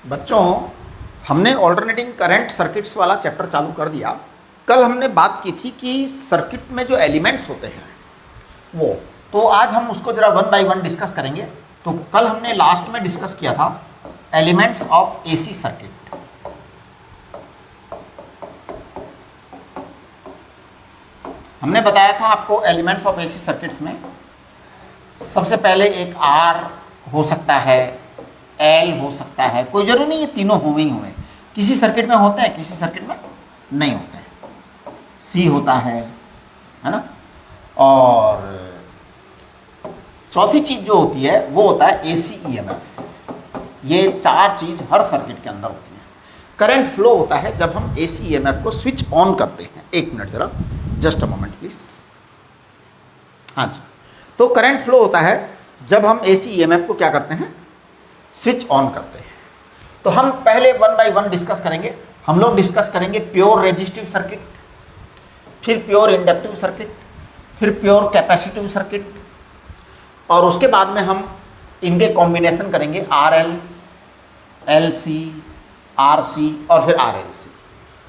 बच्चों, हमने alternating current circuits वाला चैप्टर चालू कर दिया। कल हमने बात की थी कि सर्किट में जो एलिमेंट्स होते हैं वो, तो आज हम उसको ज़रा वन बाय वन डिस्कस करेंगे। तो कल हमने लास्ट में डिस्कस किया था एलिमेंट्स ऑफ एसी सर्किट। हमने बताया था आपको एलिमेंट्स ऑफ एसी सर्किट्स में सबसे पहले एक आर हो सकता है, एल हो सकता है, कोई जरूरी नहीं ये तीनों हुए ही हुए। किसी सर्किट में होते हैं, किसी सर्किट में नहीं होते हैं। सी होता है ना। और चौथी चीज़ जो होती है वो होता है एसी ईएमएफ। ये चार चीज़ हर सर्किट के अंदर होती है। करंट फ्लो होता है जब हम एसी ईएमएफ को स्विच ऑन करते हैं। एक मिनट ज़रा, जस्ट अ मोमेंट प्लीज। हाँ जी, तो करंट फ्लो होता है जब हम एसी ईएमएफ को क्या करते हैं, स्विच ऑन करते हैं। तो हम पहले वन बाय वन डिस्कस करेंगे। हम लोग डिस्कस करेंगे प्योर रेजिस्टिव सर्किट, फिर प्योर इंडक्टिव सर्किट, फिर प्योर कैपेसिटिव सर्किट, और उसके बाद में हम इनके कॉम्बिनेशन करेंगे R L, L C, R C और फिर आर एल सी।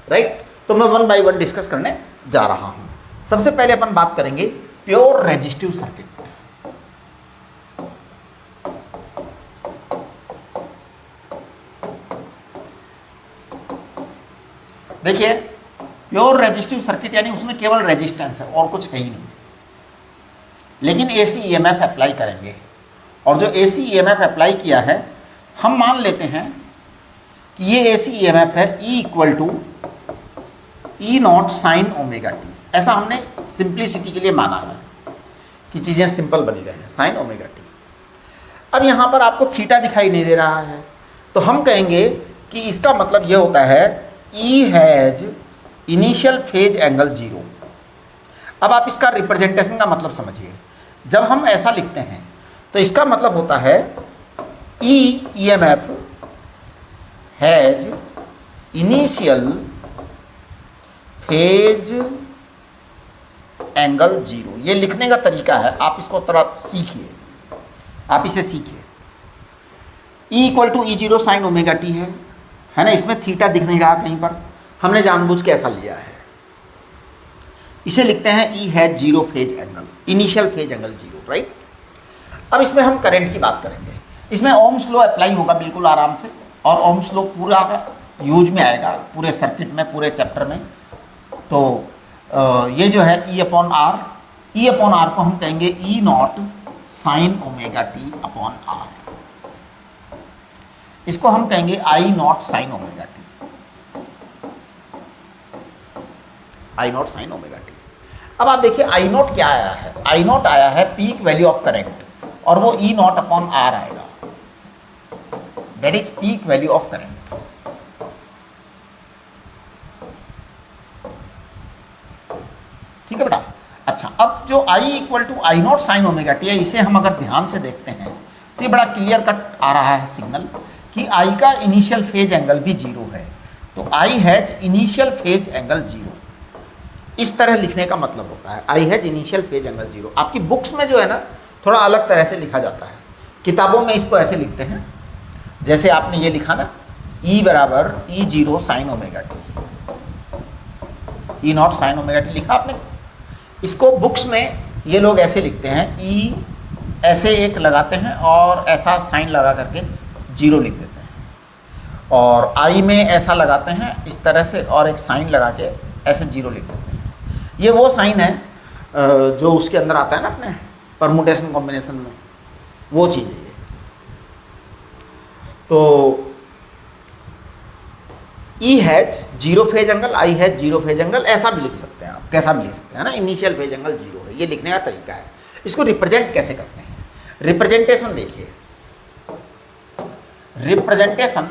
राइट, तो मैं वन बाय वन डिस्कस करने जा रहा हूँ। सबसे पहले अपन बात करेंगे प्योर रेजिस्टिव सर्किट। देखिए, प्योर रेजिस्टिव सर्किट यानी उसमें केवल रेजिस्टेंस है और कुछ है ही नहीं, लेकिन एसी ईएमएफ अप्लाई करेंगे। और जो एसी ईएमएफ अप्लाई किया है, हम मान लेते हैं कि ये एसी ईएमएफ है E equal to E naught sine omega T. ऐसा हमने सिंप्लिसिटी के लिए माना है कि चीज़ें सिंपल बनी रहे, साइन ओमेगा टी। अब यहाँ पर आपको थीटा दिखाई नहीं दे रहा है, तो हम कहेंगे कि इसका मतलब ये होता है E has initial phase angle 0। अब आप इसका रिप्रेजेंटेशन का मतलब समझिए। जब हम ऐसा लिखते हैं तो इसका मतलब होता है E EMF has initial phase angle 0। ये लिखने का तरीका है, आप इसको थोड़ा सीखिए, आप इसे सीखिए। E equal to E0 sine omega T है ना। इसमें थीटा दिख नहीं रहा कहीं पर, हमने जानबूझ के ऐसा लिया है। इसे लिखते हैं E has 0 phase angle, initial phase angle 0। Right, अब इसमें हम करंट की बात करेंगे। इसमें ओम्स लॉ अप्लाई होगा बिल्कुल आराम से, और ओम्स लॉ पूरा यूज में आएगा पूरे सर्किट में, पूरे चैप्टर में। तो ये जो है E अपॉन आर को हम कहेंगे E naught sine omega t upon r. इसको हम कहेंगे I naught sine omega t, I naught sine omega t. अब आप देखिए आई नॉट क्या आया है। आई नॉट आया है पीक वैल्यू ऑफ करंट, और वो E नॉट अपॉन आर आएगा, that is peak value of current. ठीक है बेटा। अच्छा, अब जो I equal to I naught sine omega T है, इसे हम अगर ध्यान से देखते हैं तो ये बड़ा क्लियर कट आ रहा है सिग्नल कि I का इनिशियल फेज एंगल भी 0 है। तो I has initial phase angle 0, इस तरह लिखने का मतलब होता है I has initial phase angle 0। आपकी बुक्स में जो है ना थोड़ा अलग तरह से लिखा जाता है, किताबों में इसको ऐसे लिखते हैं जैसे आपने ये लिखा ना, E बराबर E0 sine omega T, E naught sine omega T लिखा आपने। इसको बुक्स में ये लोग ऐसे लिखते हैं, E ऐसे एक लगाते हैं और ऐसा साइन लगा करके 0 लिख देते हैं, और I में ऐसा लगाते हैं इस तरह से और एक साइन लगा के ऐसे 0 लिख देते हैं। ये वो साइन है जो उसके अंदर आता है ना अपने परमुटेशन कॉम्बिनेशन में, वो चीज़ है ये। तो E has 0 phase angle, I has 0 phase angle, ऐसा भी लिख सकते हैं आप, कैसा भी लिख सकते हैं ना। इनिशियल फेज एंगल 0 है, ये लिखने का तरीका है। इसको रिप्रेजेंट कैसे करते हैं, रिप्रेजेंटेशन देखिए। Representation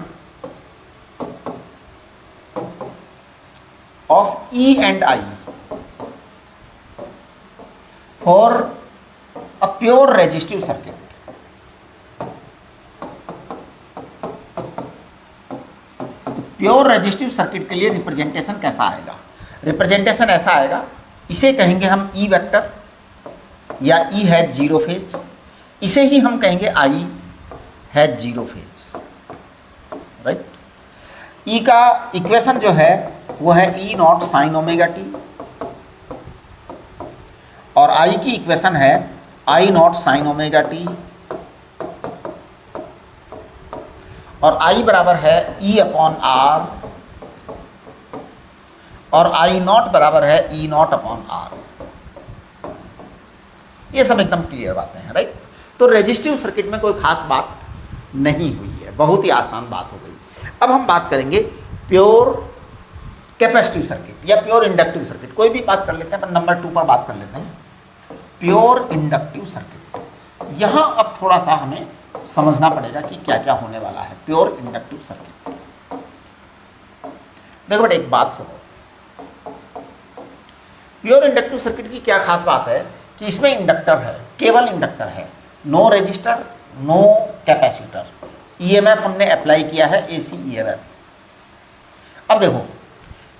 of E and I for a pure resistive circuit. Pure resistive circuit के लिए रिप्रेजेंटेशन कैसा आएगा, रिप्रेजेंटेशन ऐसा आएगा, इसे कहेंगे हम E वेक्टर या E हैज 0 फेज, इसे ही हम कहेंगे I हैज 0 फेज। राइट। ई का इक्वेशन जो है वो है E naught sine omega t, और आई की इक्वेशन है I naught sine omega t, और आई बराबर है ई अपॉन आर, और आई नॉट बराबर है ई नॉट अपॉन आर। ये सब एकदम क्लियर बातें हैं, राइट। तो रेजिस्टिव सर्किट में कोई खास बात नहीं हुई है, बहुत ही आसान बात हो गई। अब हम बात करेंगे प्योर कैपेसिटिव सर्किट या प्योर इंडक्टिव सर्किट, कोई भी बात कर लेते हैं, पर नंबर 2 पर बात कर लेते हैं, प्योर इंडक्टिव सर्किट। यहाँ अब थोड़ा सा हमें समझना पड़ेगा कि क्या क्या होने वाला है प्योर इंडक्टिव सर्किट। देखो बेटा, एक बात सुनो, प्योर इंडक्टिव सर्किट की क्या खास बात है कि इसमें इंडक्टर है, केवल इंडक्टर है, no resistor, no capacitor. EMF हमने अप्लाई किया है, एसी ईएमएफ। अब देखो,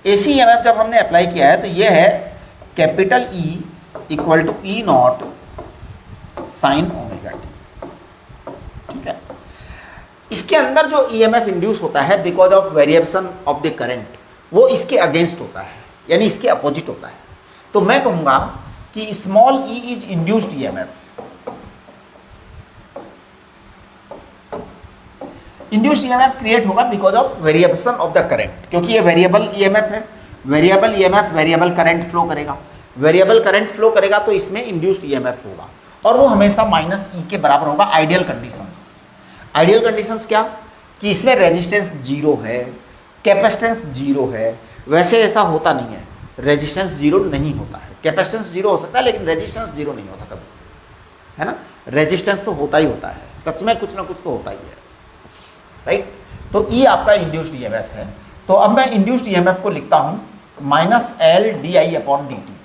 एसी ईएमएफ जब हमने अप्लाई किया है तो ये है capital E equal to E naught sine omega T, ठीक है। इसके अंदर जो ईएमएफ इंड्यूस होता है because of variation of the current, वो इसके अगेंस्ट होता है, यानी इसके अपोजिट होता है। तो मैं कहूँगा कि small e is induced EMF. Induced EMF create होगा because of variation of the current, क्योंकि ये वेरिएबल ईएमएफ है। Variable EMF variable current flow करेगा, वेरिएबल करंट फ्लो करेगा तो इसमें इंड्यूस्ड ईएमएफ होगा, और वो हमेशा माइनस ई के बराबर होगा। आइडियल कंडीशंस, आइडियल कंडीशंस क्या कि इसमें रेजिस्टेंस जीरो है, कैपेसिटेंस जीरो है। वैसे ऐसा होता नहीं है, रेजिस्टेंस जीरो नहीं होता है, कैपेसिटेंस जीरो हो सकता है लेकिन रेजिस्टेंस जीरो नहीं होता कभी, है ना। रेजिस्टेंस तो होता ही होता है, सच में कुछ ना कुछ तो होता ही है, राइट। तो ई आपका इंड्यूस्ड ईएमएफ है। तो अब मैं इंड्यूस्ड ईएमएफ को लिखता हूं minus L D I upon D T.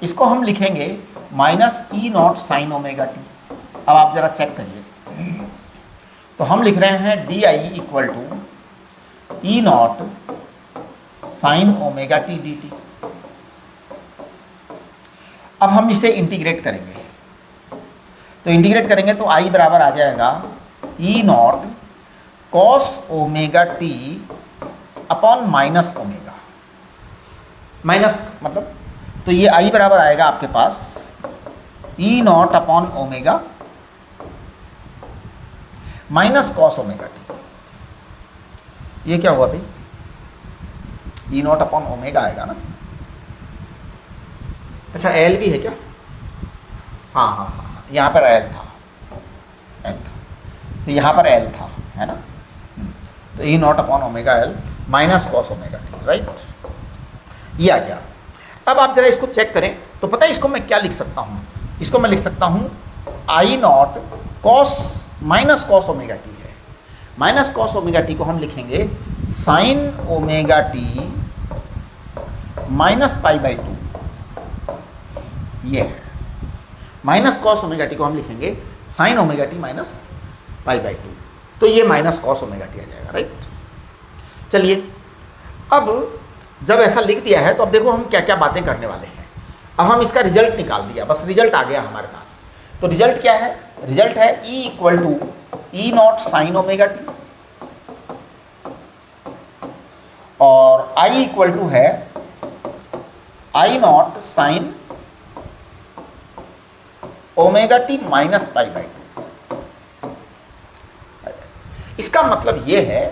इसको हम लिखेंगे माइनस ई नॉट साइन ओमेगा टी। अब आप जरा चेक करिए, तो हम लिख रहे हैं D I equal to E naught sine omega T D T. अब हम इसे इंटीग्रेट करेंगे, तो इंटीग्रेट करेंगे तो आई बराबर आ जाएगा E naught cos omega t upon minus omega. Minus मतलब, तो ये आई बराबर आएगा आपके पास E naught upon omega minus cos omega t. ये क्या हुआ भाई, ई नॉट अपॉन ओमेगा आएगा ना। अच्छा, एल भी है क्या? हाँ हाँ हाँ, यहाँ पर एल था, तो यहाँ पर एल था, है ना। तो E naught upon omega L minus cos omega t, right. ये आ गया। अब आप जरा इसको चेक करें तो पता है इसको मैं क्या लिख सकता हूँ, इसको मैं लिख सकता हूँ I naught cos minus cos omega T है। माइनस कॉस ओमेगा टी को हम लिखेंगे sine omega t minus pi by 2, ये है। माइनस कॉस ओमेगा टी को हम लिखेंगे sine omega t minus pi by 2, तो ये माइनस कॉस ओमेगा टी आ जाएगा, राइट। चलिए, अब जब ऐसा लिख दिया है तो अब देखो हम क्या क्या बातें करने वाले हैं। अब हम इसका रिजल्ट निकाल दिया, बस रिजल्ट आ गया हमारे पास। तो रिजल्ट क्या है? रिजल्ट है E equal to E naught sine omega t, और I इक्वल टू है I naught sine omega t minus pi by 2। इसका मतलब यह है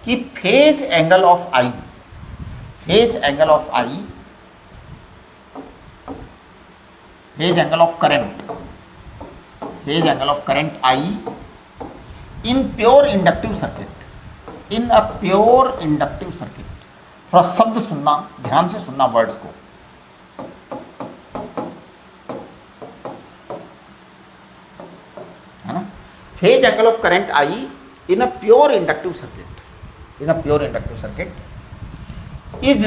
कि phase angle of I, phase angle of I, phase angle of current, phase angle of current I in pure inductive circuit, in a pure inductive circuit. थोड़ा शब्द सुनना, ध्यान से सुनना वर्ड्स को। है ना। Phase angle of current I in a pure inductive circuit, in a pure inductive circuit is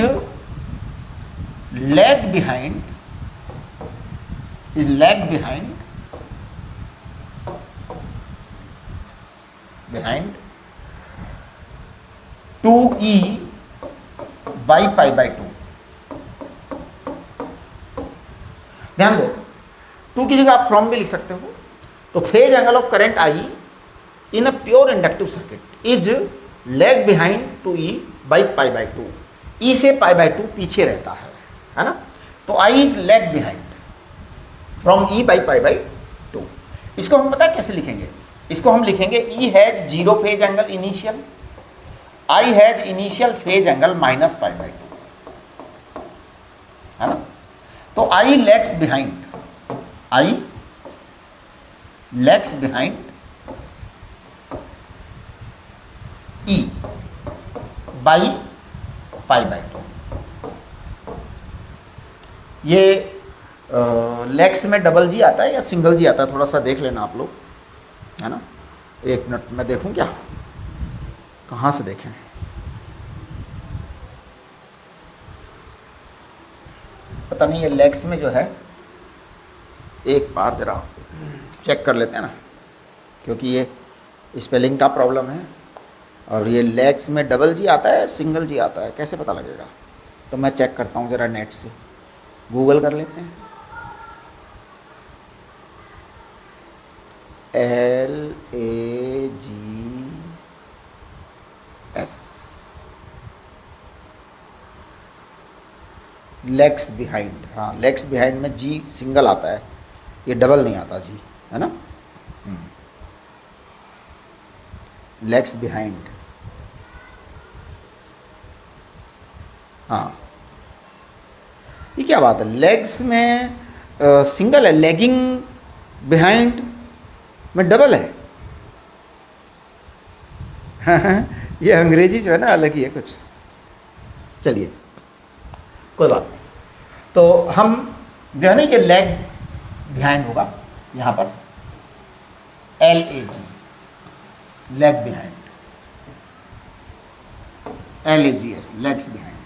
lag behind, is lag behind behind 2e by pi by 2। ध्यान दो, 2 की जगह आप फ्रॉम भी लिख सकते हो। तो phase angle of current I in a pure inductive circuit is lag behind to E by pi by 2. E से pi by 2 पीछे रहता है ना? तो I is lag behind from E by pi by 2. इसको हम पता है कैसे लिखेंगे? इसको हम लिखेंगे E has 0 phase angle initial, I has initial phase angle minus pi by 2, है ना? तो I lags behind, I lags behind E by pi by 2. ये लेग्स में डबल जी आता है या सिंगल जी आता है, थोड़ा सा देख लेना आप लोग, है ना? एक मिनट मैं देखूं क्या, कहाँ से देखें? पता नहीं, ये लेग्स में जो है एक बार ज़रा चेक कर लेते हैं ना, क्योंकि ये स्पेलिंग का प्रॉब्लम है और ये लेग्स में डबल जी आता है सिंगल जी आता है, कैसे पता लगेगा? तो मैं चेक करता हूँ ज़रा, नेट से गूगल कर लेते हैं। LAGS लेग्स बिहाइंड, हाँ लेग्स बिहाइंड में जी सिंगल आता है, ये डबल नहीं आता जी, है ना? लेग्स बिहाइंड, हाँ ये क्या बात है? लेग्स में सिंगल है, लेगिंग बिहाइंड में डबल है। ये अंग्रेजी जो है ना अलग ही है कुछ, चलिए कोई बात नहीं। तो हम जो है ना, ये लेग बिहाइंड होगा यहाँ पर LAG, leg behind, LAGS legs behind.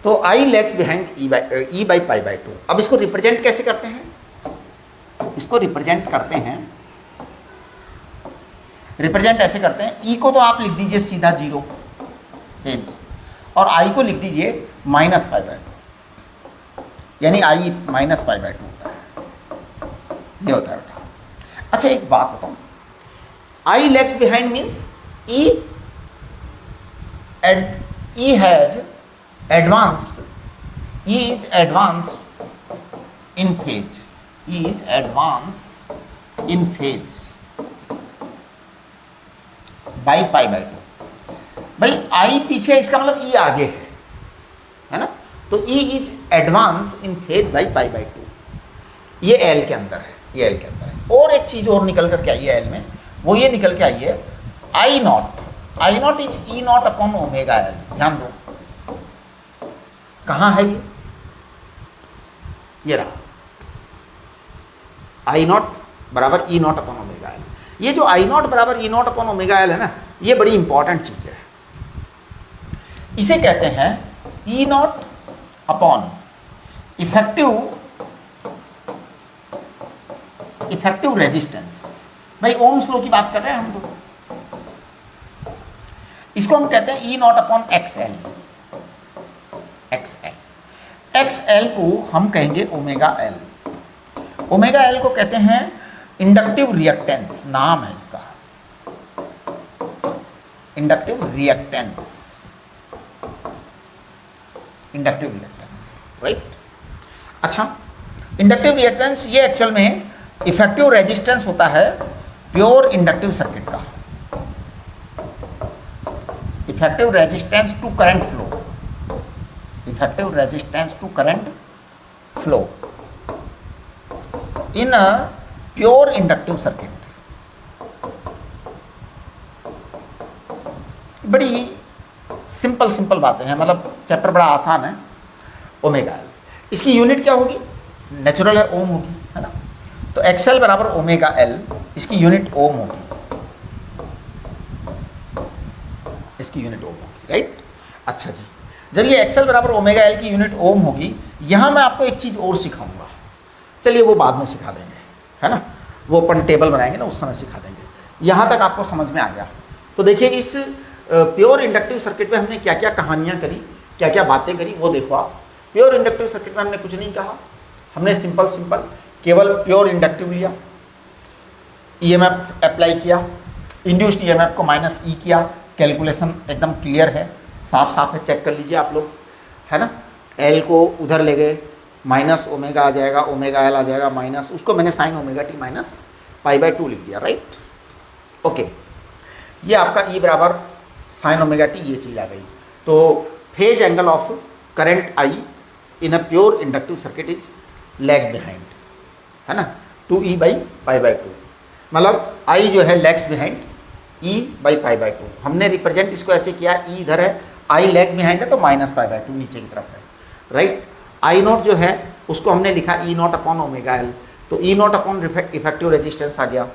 तो I legs behind E by pi by 2। अब इसको रिप्रेजेंट कैसे करते हैं? इसको रिप्रेजेंट करते हैं, रिप्रेजेंट ऐसे करते हैं, E को तो आप लिख दीजिए सीधा 0 फेज और I को लिख दीजिए माइनस पाई बाय 2, यानी I माइनस पाई बाय 2 होता है, ये होता है बेटा। अच्छा एक बात बताऊँ, I legs behind means E has advanced, E is advanced in phase, E is advanced in phase by pi by 2। भाई I पीछे है, इसका मतलब E आगे है ना? तो E is advanced in phase by pi by 2, ये L के अंदर है, ये L के अंदर है। और एक चीज़ और निकल करके आई है L में, वो ये निकल के आई है I not is E naught upon omega L। ध्यान दो, कहाँ है ये रहा, I नॉट बराबर E naught upon omega L। ये जो I नॉट बराबर E naught upon omega L है ना, ये बड़ी इंपॉर्टेंट चीज़ है। इसे कहते हैं E naught upon effective resistance. भाई ओम्स लॉ की बात कर रहे हैं हम तो, इसको हम कहते हैं E naught upon XL। XL को हम कहेंगे ओमेगा L। ओमेगा L को कहते हैं इंडक्टिव रिएक्टेंस, नाम है इसका, inductive reactance, inductive reactance, right. अच्छा, इंडक्टिव रिएक्टेंस ये एक्चुअल में इफेक्टिव रेजिस्टेंस होता है प्योर इंडक्टिव सर्किट का, effective resistance to current flow, effective resistance to current flow in a pure inductive circuit. बड़ी सिंपल बातें हैं, मतलब चैप्टर बड़ा आसान है। ओमेगा एल, इसकी यूनिट क्या होगी? नेचुरल है, ओम होगी, है ना? तो एक्सएल बराबर ओमेगा एल, इसकी यूनिट ओम होगी, इसकी यूनिट ओम होगी, राइट। अच्छा जी, जब ये एक्सएल बराबर ओमेगा एल की यूनिट ओम होगी, यहाँ मैं आपको एक चीज़ और सिखाऊंगा, चलिए वो बाद में सिखा देंगे, है ना? वो अपन टेबल बनाएंगे ना, उस समय सिखा देंगे। यहाँ तक आपको समझ में आ गया? तो देखिए इस प्योर इंडक्टिव सर्किट में हमने क्या क्या कहानियाँ करी, क्या क्या बातें करी, वो देखो आप। प्योर इंडक्टिव सर्किट में हमने कुछ नहीं कहा, हमने सिंपल केवल प्योर इंडक्टिव लिया। ईएमएफ अप्लाई किया, इंड्यूस्ड ईएमएफ को माइनस ई किया, कैलकुलेशन एकदम क्लियर है, साफ साफ है, चेक कर लीजिए आप लोग, है ना। एल को उधर ले गए, माइनस ओमेगा आ जाएगा, ओमेगा एल आ जाएगा माइनस, उसको मैंने sign omega t minus pi by 2 लिख दिया, राइट। ओके, ये आपका ई बराबर साइन ओमेगा टी, ये चीज़ आ गई। तो phase angle of current I in a pure inductive circuit is lag behind, है ना, 2e बाई पाई बाय 2, मतलब आई जो है lags behind e by pi by 2। हमने रिप्रेजेंट इसको ऐसे किया, ई इधर है, आई लैग बिहाइंड है तो माइनस पाई बाय 2 नीचे की तरफ है, राइट। आई नॉट जो है उसको हमने लिखा E naught upon omega L, तो E naught upon effective resistance आ गया,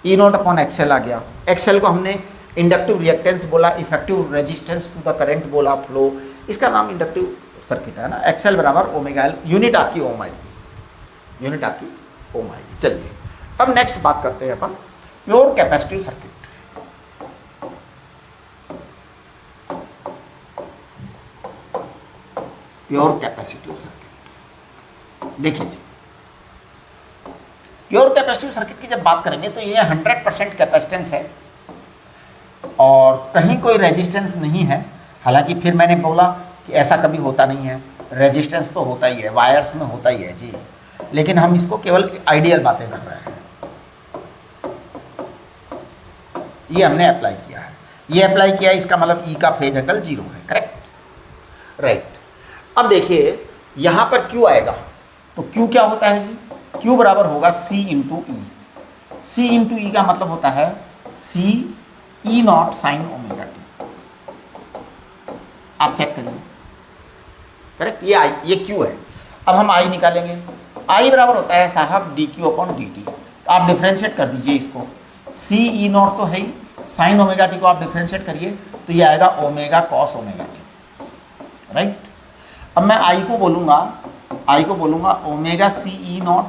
ई नॉट अपॉन एक्सएल आ गया। एक्सएल को हमने इंडक्टिव रिएक्टेंस बोला, effective resistance to the current बोला, फ्लो, इसका नाम इंडक्टिव सर्किट है ना। एक्सएल बराबर ओमेगा एल, यूनिट आपकी ओम आएगी, यूनिट आपकी ओम आएगी। चलिए अब नेक्स्ट बात करते हैं अपन pure capacitive circuit. Pure capacitive circuit देखिए जी, प्योर कैपेसिटिव सर्किट की जब बात करेंगे तो ये 100% कैपेसिटेंस है और कहीं कोई रेजिस्टेंस नहीं है। हालांकि फिर मैंने बोला कि ऐसा कभी होता नहीं है, रेजिस्टेंस तो होता ही है, वायर्स में होता ही है जी, लेकिन हम इसको केवल आइडियल बातें कर रहे हैं। ये हमने अप्लाई किया है, ये अप्लाई किया है, इसका मतलब ई का फेज एंगल 0 है, करेक्ट, राइट। अब देखिए यहाँ पर Q आएगा, तो Q क्या होता है जी, Q बराबर होगा C इंटू ई। C इंटू ई का मतलब होता है C ई नॉट साइन ओमेगा टी, आप चेक करिए, करेक्ट, ये आई, ये Q है। अब हम I निकालेंगे, I बराबर होता है साहब D Q upon D T, आप डिफ्रेंशिएट कर दीजिए इसको, C ई नॉट तो है ही, साइन ओमेगा टी को आप डिफ्रेंशिएट करिए तो ये आएगा omega cos omega t, right. अब मैं I को बोलूँगा ओमेगा C ई naught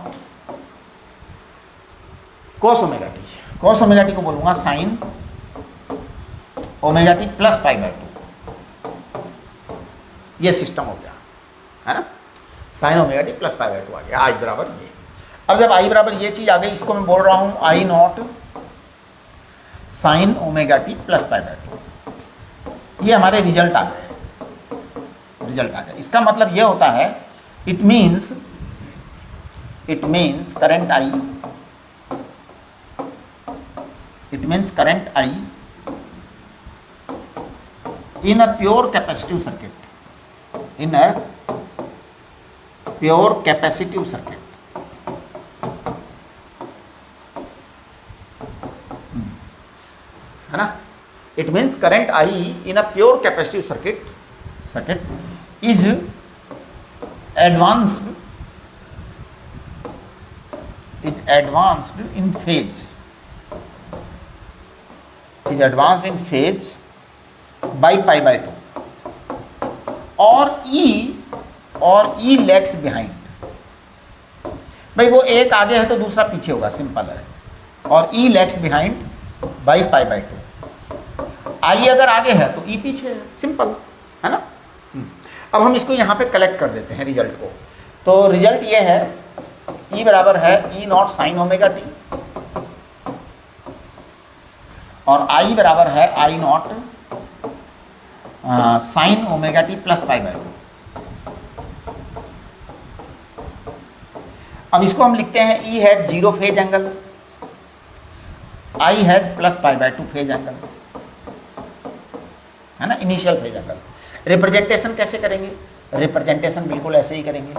cos omega T, cos omega t को बोलूँगा sign omega T plus pi by 2, ये सिस्टम हो गया, है ना, sign omega T plus pi by 2 आ गया, I बराबर ये। अब जब I बराबर ये चीज़ आ गई, इसको मैं बोल रहा हूँ I not sine omega T plus pi by 2, ये हमारे रिजल्ट आ गए, रिजल्ट आ गया। इसका मतलब ये होता है, it means current I, it means current I in a pure capacitive circuit, in a pure capacitive circuit, है ना। It means current I in a pure capacitive circuit is advanced in phase, by pi by 2 और E lags behind, भाई वो एक आगे है तो दूसरा पीछे होगा, सिंपल है, और E lags behind by pi by 2, I अगर आगे है तो E पीछे है, सिंपल है ना। अब हम इसको यहाँ पे कलेक्ट कर देते हैं रिजल्ट को, तो रिजल्ट ये है, E बराबर है E naught sine omega t और I बराबर है I naught sine omega T plus pi by 2। अब इसको हम लिखते हैं E has 0 phase angle, I has plus pi by 2 phase angle, है ना, इनिशियल फेज एंगल। रिप्रेजेंटेशन कैसे करेंगे, रिप्रेजेंटेशन बिल्कुल ऐसे ही करेंगे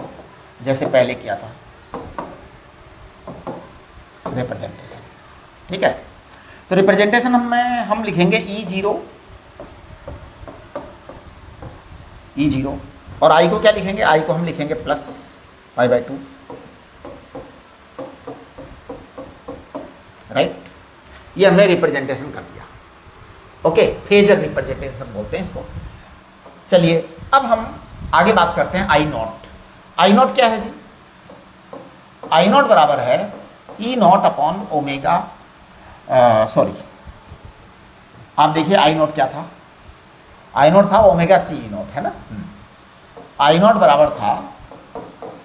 जैसे पहले किया था, रिप्रेजेंटेशन, ठीक है। तो रिप्रेजेंटेशन हम लिखेंगे E0 और I को क्या लिखेंगे, I को हम लिखेंगे प्लस पाई बाय 2, राइट। ये हमने रिप्रेजेंटेशन कर दिया, ओके, फेजर रिप्रेजेंटेशन बोलते हैं इसको। चलिए अब हम आगे बात करते हैं आई नॉट। आई नॉट क्या है जी, आई नॉट बराबर है E naught upon omega, sorry आप देखिए आई नॉट क्या था, आई नॉट था ओमेगा सी ई नॉट, है ना, आई नॉट बराबर था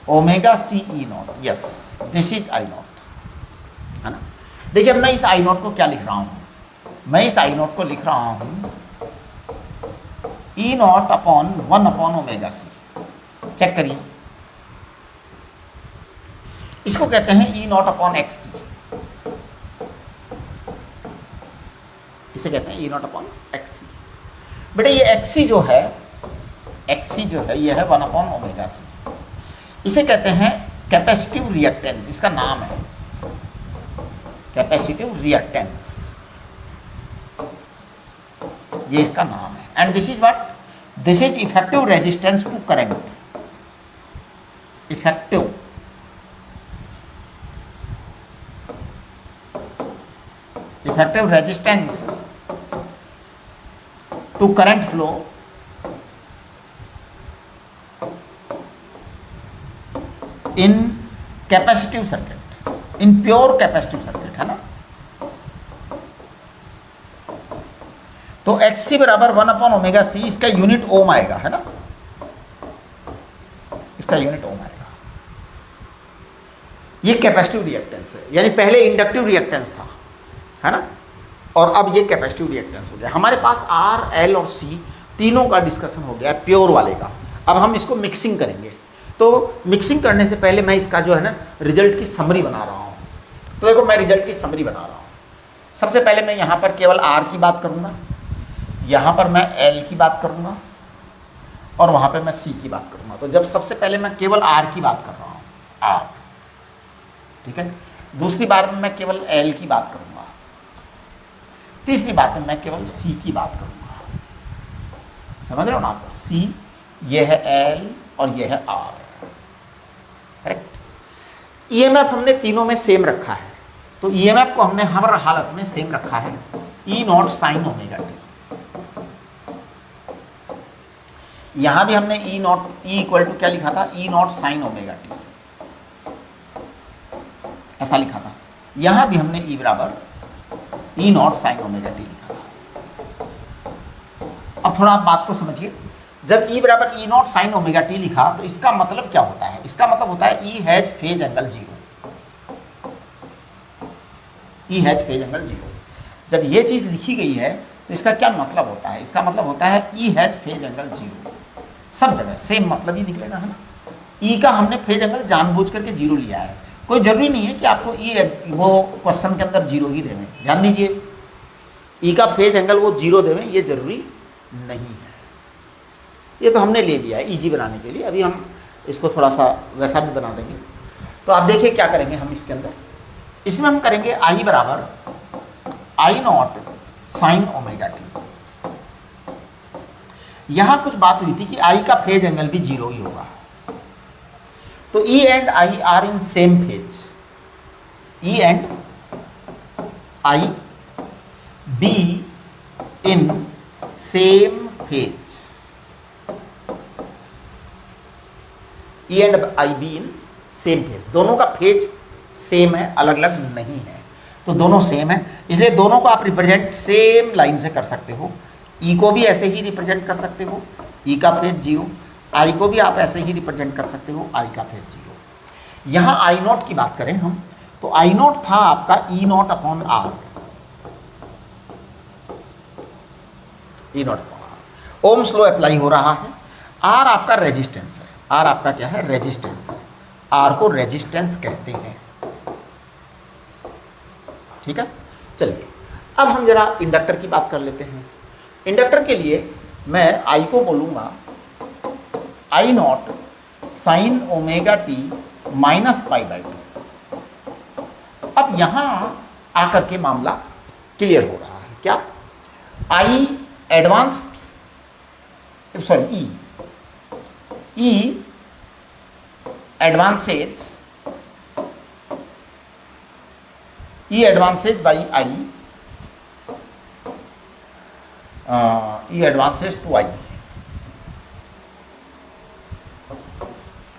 omega C E naught, yes this is I naught, है ना। देखिए अब मैं इस आई नॉट को क्या लिख रहा हूं, मैं इस आई नॉट को लिख रहा हूं E naught upon 1 upon omega C. Check करिए, इसको कहते हैं E naught upon X C, इसे कहते हैं E naught upon X C. बेटा ये एक्स सी जो है, एक्स सी जो है ये है 1 अपॉन ओमेगा सी। इसे कहते हैं कैपेसिटिव रिएक्टेंस, इसका नाम है कैपेसिटिव रिएक्टेंस, ये इसका नाम है। And this is what, this is effective resistance to current, effective resistance to current flow in capacitive circuit, in pure capacitive circuit, है ना। तो एक्स सी बराबर 1 अपॉन ओमेगा सी, इसका यूनिट ओम आएगा, है ना, इसका यूनिट ओम आएगा। ये कैपेसिटिव रिएक्टेंस है, यानी पहले इंडक्टिव रिएक्टेंस था, है ना, और अब ये कैपेसिटिव रिएक्टेंस हो गया। हमारे पास आर, एल और सी तीनों का डिस्कशन हो गया प्योर वाले का। अब हम इसको मिक्सिंग करेंगे, तो मिक्सिंग करने से पहले मैं इसका जो है ना रिजल्ट की समरी बना रहा हूँ। तो देखो मैं रिजल्ट की समरी बना रहा हूँ। सबसे पहले मैं यहाँ पर केवल आर की बात करूँगा, यहाँ पर मैं एल की बात करूँगा और वहाँ पे मैं सी की बात करूँगा। तो जब सबसे पहले मैं केवल आर की बात कर रहा हूँ, आर, ठीक है। दूसरी बार में मैं केवल एल की बात करूँगा, तीसरी बात में मैं केवल सी की बात करूँगा। समझ रहे हो ना आप, सी ये है एल और ये है आर, करेक्ट। ईएमएफ हमने तीनों में सेम रखा है, तो ईएमएफ को हमने हर हालत में सेम रखा है, E naught sine omega T. यहां भी हमने ई नॉट, ई इक्वल टू क्या लिखा था, ई नॉट साइन ओमेगा टी, ऐसा लिखा था। यहां भी हमने ई बराबर ई नॉट साइन ओमेगा टी लिखा था। अब थोड़ा आप बात को समझिए, जब ई बराबर ई नॉट साइन ओमेगा टी लिखा तो इसका मतलब क्या होता है, इसका मतलब होता है E has phase angle zero, E has phase angle zero. जब ये चीज लिखी गई है तो इसका क्या मतलब होता है, इसका मतलब होता है E has phase angle zero. सब जगह सेम मतलब ही निकलेगा, है ना। ई का हमने फेज एंगल जानबूझ करके जीरो लिया है, कोई जरूरी नहीं है कि आपको ई वो क्वेश्चन के अंदर जीरो ही देवें। ध्यान दीजिए, ई का फेज एंगल वो जीरो देवें ये जरूरी नहीं है। ये तो हमने ले लिया है इजी बनाने के लिए, अभी हम इसको थोड़ा सा वैसा भी बना देंगे। तो आप देखिए क्या करेंगे हम इसके अंदर, इसमें हम करेंगे आई बराबर I naught sine omega T. यहां कुछ बात हुई थी कि आई का फेज एंगल भी जीरो ही होगा, तो E and I are in same phase, E and I be in same phase, E and I be in same phase. दोनों का फेज सेम है, अलग अलग नहीं है, तो दोनों सेम है, इसलिए दोनों को आप रिप्रेजेंट सेम लाइन से कर सकते हो। ई को भी ऐसे ही रिप्रेजेंट कर सकते हो, ई का फेज जीरो, आई को भी आप ऐसे ही रिप्रेजेंट कर सकते हो, आई का फेज जीरो। यहाँ आई नॉट की बात करें हम, तो आई नॉट था आपका E naught upon R, E naught upon R. Ohm's law apply हो रहा है। आर आपका रेजिस्टेंस है, आर आपका क्या है, रेजिस्टेंस है। आर को रेजिस्टेंस कहते हैं, ठीक है। चलिए अब हम जरा इंडक्टर की बात कर लेते हैं। इंडक्टर के लिए मैं आई को बोलूंगा I naught sine omega t minus pi by two. अब यहां आकर के मामला क्लियर हो रहा है, क्या, I advance, sorry E advances, E advances by I, E advances to I,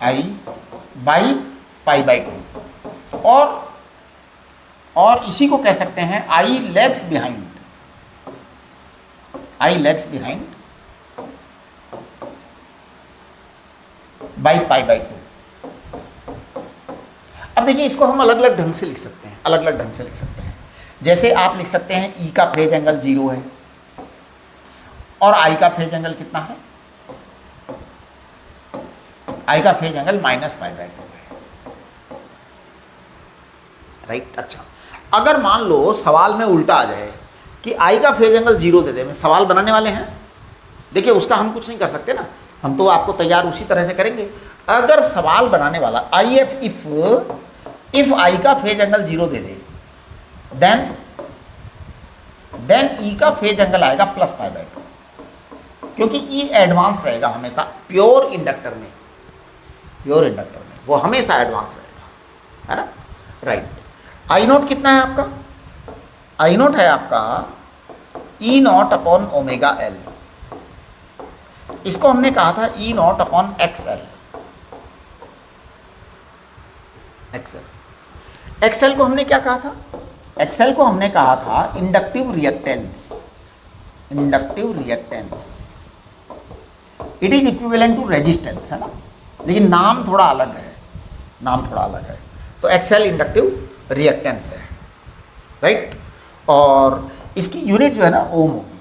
I by pi by two, और इसी को कह सकते हैं I lags behind, I lags behind by pi by two. अब देखिए इसको हम अलग अलग ढंग से लिख सकते हैं, अलग अलग ढंग से लिख सकते हैं। जैसे आप लिख सकते हैं ई का फेज एंगल 0 है और आई का फेज एंगल कितना है, आई का फेज एंगल -π/2 है, राइट। अच्छा, अगर मान लो सवाल में उल्टा आ जाए कि आई का फेज एंगल 0 दे दे, में सवाल बनाने वाले हैं, देखिए उसका हम कुछ नहीं कर सकते ना, हम तो आपको तैयार उसी तरह से करेंगे। अगर सवाल बनाने वाला आई एफ इफ आई का फेज एंगल 0 दे दे, देन ई का फेज एंगल आएगा +π/2, क्योंकि ई एडवांस रहेगा हमेशा प्योर इंडक्टर में वो हमेशा एडवांस रहेगा, है ना, राइट। आई नॉट कितना है आपका, आई नॉट है आपका E0/ωL, इसको हमने कहा था E0/XL, एक्सएल को हमने क्या कहा था, एक्सएल को हमने कहा था inductive reactance, it is equivalent to resistance, है ना, लेकिन नाम थोड़ा अलग है, तो एक्सएल इंडक्टिव रिएक्टेंस है, राइट। और इसकी यूनिट जो है ना ओम होगी,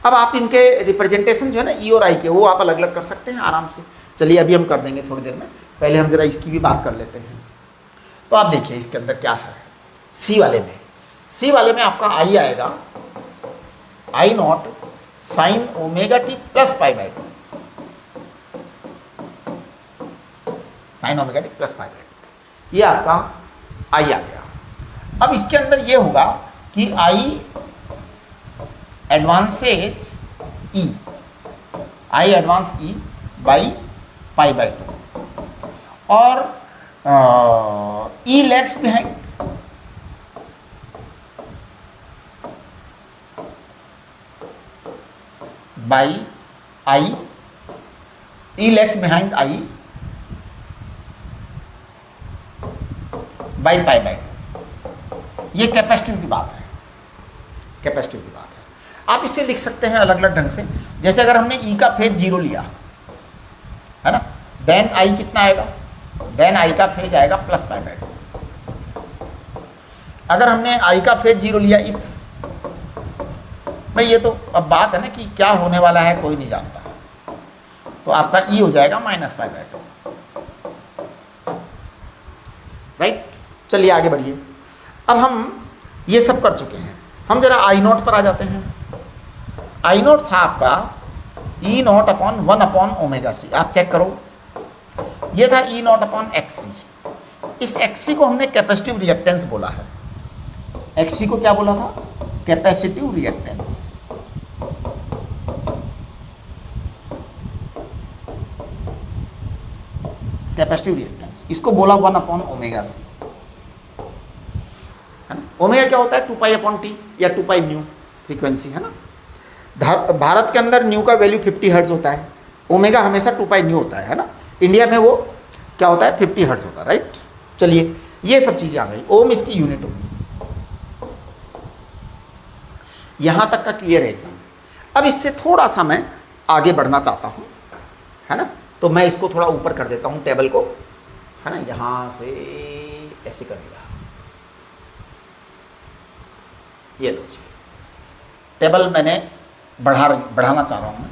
अब आप इनके रिप्रेजेंटेशन जो है ना ई और आई के, वो आप अलग अलग कर सकते हैं आराम से। चलिए अभी हम कर देंगे थोड़ी देर में, पहले हम जरा इसकी भी बात कर लेते हैं। तो आप देखिए इसके अंदर क्या है, सी वाले में आपका आई आएगा I0 sin ωt +π/2, sin ωt +π/2, ये आपका आई आ गया। अब इसके अंदर ये होगा कि I advances E, I advance E by π/2 और E lags behind, by I, E lags behind I by π/2, ये कैपेसिटिव की बात है, आप इसे लिख सकते हैं अलग अलग ढंग से। जैसे अगर हमने ई का फेज 0 लिया, है ना, देन आई कितना आएगा, देन आई का फेज आएगा +π/2। अगर हमने आई का फेज 0 लिया इफ, भाई ये तो अब बात है ना कि क्या होने वाला है कोई नहीं जानता, तो आपका ई हो जाएगा -π/2, राइट। चलिए आगे बढ़िए, अब हम ये सब कर चुके हैं, हम जरा I0 पर आ जाते हैं। I0 था आपका E0/1/ωc, आप चेक करो, ये था E0/XC, इस XC को हमने कैपेसिटिव रिएक्टेंस बोला है, XC को क्या बोला था, कैपेसिटिव रिएक्टेंस, इसको बोला 1/ωc, है ना। ओमेगा क्या होता है, 2π/T या 2π फ्रीक्वेंसी, है ना। भारत के अंदर न्यू का वैल्यू 50 हर्ट्ज होता है, ओमेगा हमेशा 2π होता है ना। इंडिया में वो क्या होता है 50 हर्ट्ज होता है, राइट। चलिए ये सब चीज़ें आ गई, ओम इसकी यूनिट होगी, यहाँ तक का क्लियर है एकदम। अब इससे थोड़ा सा मैं आगे बढ़ना चाहता हूँ, है ना, तो मैं इसको थोड़ा ऊपर कर देता हूँ टेबल को, है ना, यहाँ से ऐसे कर दिया, ये लो जी, टेबल मैंने बढ़ाना चाह रहा हूँ मैं।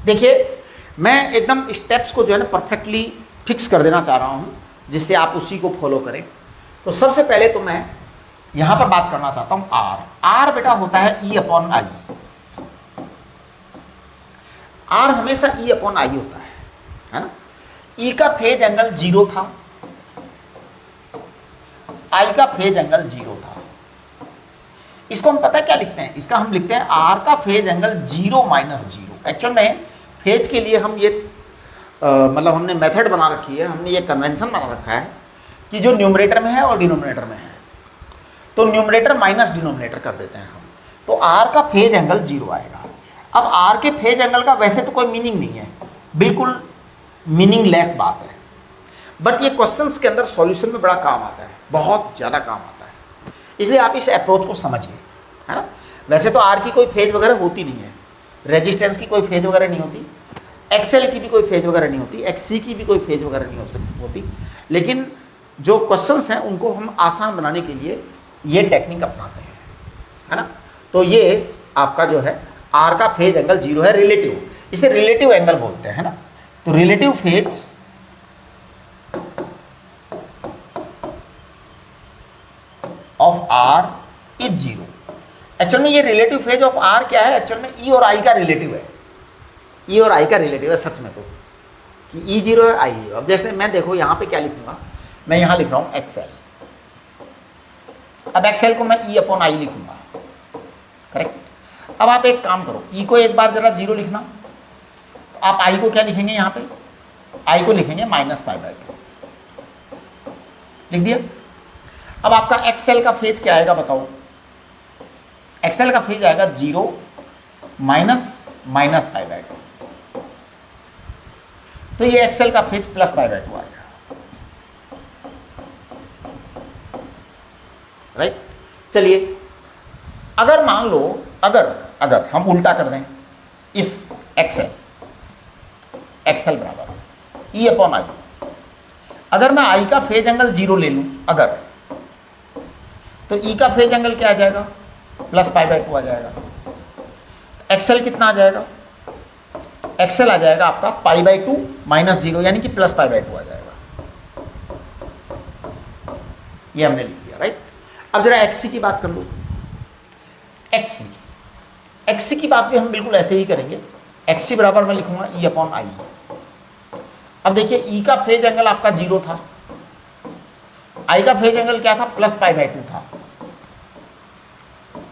देखिए मैं एकदम स्टेप्स को जो है ना परफेक्टली फिक्स कर देना चाह रहा हूँ, जिससे आप उसी को फॉलो करें। तो सबसे पहले तो मैं यहाँ पर बात करना चाहता हूँ आर बेटा होता है E/I, आर हमेशा E/I होता है ना। ई का फेज एंगल 0 था, आई का फेज एंगल 0 था, इसको हम पता है क्या लिखते हैं, इसका हम लिखते हैं आर का फेज एंगल 0 - 0। एक्चुअल में फेज के लिए हम ये मतलब हमने मेथड बना रखी है, हमने ये कन्वेंशन बना रखा है कि जो न्यूमरेटर में है और डिनोमिनेटर में है, तो न्यूमरेटर माइनस डिनोमिनेटर कर देते हैं हम, तो आर का फेज एंगल 0 आएगा। अब आर के फेज एंगल का वैसे तो कोई मीनिंग नहीं है, बिल्कुल मीनिंगलेस बात है, बट ये क्वेश्चंस के अंदर सॉल्यूशन में बड़ा काम आता है, बहुत ज़्यादा काम आता है, इसलिए आप इस अप्रोच को समझिए, है ना। वैसे तो आर की कोई फेज वगैरह होती नहीं है, रेजिस्टेंस की कोई फेज वगैरह नहीं होती, एक्सएल की भी कोई फेज वगैरह नहीं होती, एक्ससी की भी कोई फेज वगैरह नहीं होती, लेकिन जो क्वेश्चंस हैं उनको हम आसान बनाने के लिए ये टेक्निक अपनाते हैं, है ना। तो ये आपका जो है आर का फेज एंगल 0 है, रिलेटिव, इसे रिलेटिव एंगल बोलते हैं, है ना। तो relative phase of R is 0। Actual में ये रिलेटिव फेज ऑफ आर क्या है, एक्चुअल में ई और आई का रिलेटिव है, ई और आई का रिलेटिव है सच में तो, कि ई 0 है आई 0। अब जैसे मैं देखो यहाँ पे क्या लिखूंगा, मैं यहाँ लिख रहा हूँ एक्सएल, अब एक्सएल को मैं ई अपॉन आई लिखूंगा, करेक्ट। अब आप एक काम करो, ई को एक बार जरा 0 लिखना, तो आप आई को क्या लिखेंगे, यहाँ पे आई को लिखेंगे -π/2, लिख दिया। अब आपका एक्सएल का फेज क्या आएगा बताओ, एक्सएल का फेज आएगा 0 -π/2, तो ये एक्सएल का फेज +π/2 आएगा, राइट। चलिए अगर मान लो, अगर हम उल्टा कर दें, इफ एक्सएल बराबर ई अपॉन आई, अगर मैं आई का फेज एंगल 0 ले लूं अगर, तो ई का फेज एंगल क्या आ जाएगा, +π/2 आ जाएगा। तो एक्सएल कितना आ जाएगा, एक्सएल आ जाएगा आपका π/2 -0 यानी कि +π/2 आ जाएगा, ये हमने लिख दिया, राइट। अब जरा एक्ससी की बात कर लो, एक्ससी की बात भी हम बिल्कुल ऐसे ही करेंगे, एक्ससी बराबर मैं लिखूंगा ई अपॉन आई। अब देखिए ई का फेज एंगल आपका 0 था, आई का फेज एंगल क्या था, +π/2 था,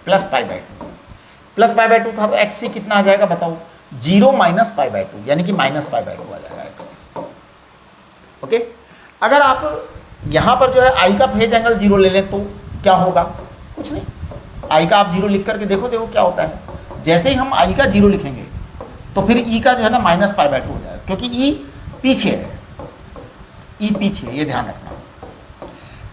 +π/2 था, तो एक्ससी कितना आ जाएगा बताओ, 0 -π/2 यानी कि -π/2 आ जाएगा एक्ससी, ओके। अगर आप यहाँ पर जो है आई का फेज एंगल 0 ले लें तो क्या होगा, कुछ नहीं, आई का आप 0 लिख करके देखो क्या होता है। जैसे ही हम आई का 0 लिखेंगे तो फिर ई का जो है ना -π/2 हो जाएगा, क्योंकि ई पीछे है, ई पीछे है, ये ध्यान रखना।